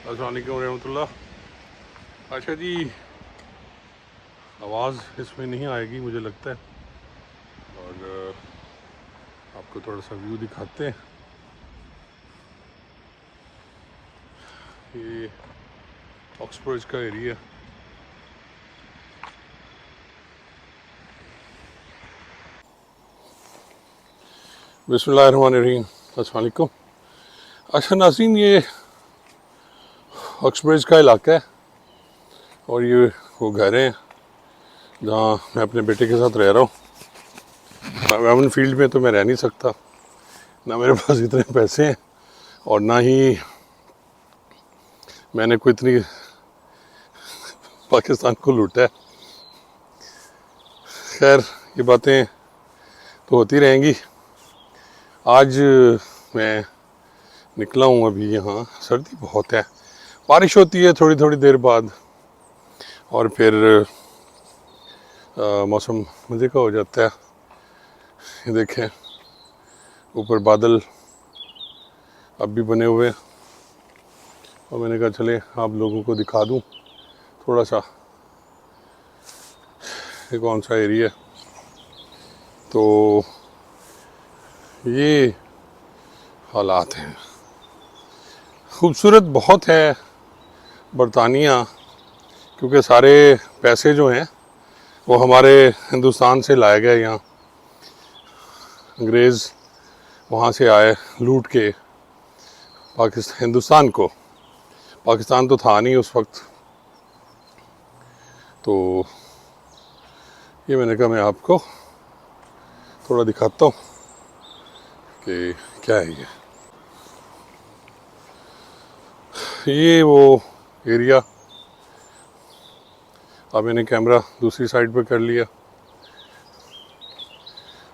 अस्सलाम वालेकुम रहमतुल्लाह। अच्छा जी, आवाज़ इसमें नहीं आएगी मुझे लगता है, और आपको थोड़ा सा व्यू दिखाते हैं। ये ऑक्सफोर्ड का एरिया। बिस्मिल्लाहिर्रहमानिर्रहीम। अस्सलाम वालेकुम। अच्छा नाज़रीन, ये ऑक्सफोर्ड का इलाका है और ये वो घर हैं जहाँ मैं अपने बेटे के साथ रह रहा हूँ। वेमन फील्ड में तो मैं रह नहीं सकता, ना मेरे पास इतने पैसे हैं और ना ही मैंने कोई इतनी पाकिस्तान को लूटा है। खैर, ये बातें तो होती रहेंगी। आज मैं निकला हूँ अभी, यहाँ सर्दी बहुत है, बारिश होती है थोड़ी थोड़ी देर बाद और फिर मौसम मज़े का हो जाता है। ये देखें, ऊपर बादल अब भी बने हुए हैं और मैंने कहा चले आप लोगों को दिखा दूँ थोड़ा सा ये कौन सा एरिया है। तो ये हालात हैं। खूबसूरत बहुत है बरतानिया, क्योंकि सारे पैसे जो हैं वो हमारे हिंदुस्तान से लाए गए। यहाँ अंग्रेज़ वहाँ से आए लूट के पाकिस्तान, हिंदुस्तान को। पाकिस्तान तो था नहीं उस वक्त। तो ये मैंने कहा मैं आपको थोड़ा दिखाता हूँ कि क्या है ये वो एरिया। अब मैंने कैमरा दूसरी साइड पे कर लिया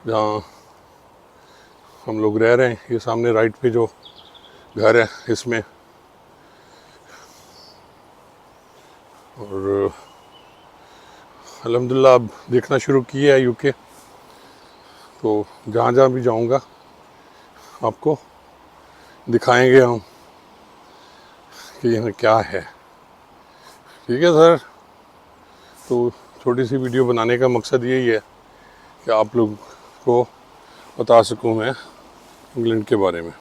जहाँ हम लोग रह रहे हैं। ये सामने राइट पे जो घर है इसमें, और अल्हम्दुलिल्लाह अब देखना शुरू किया है यूके। तो जहाँ जहाँ भी जाऊँगा आपको दिखाएंगे हम कि यहाँ क्या है। ठीक है सर। तो छोटी सी वीडियो बनाने का मकसद यही है कि आप लोग को बता सकूँ मैं इंग्लैंड के बारे में।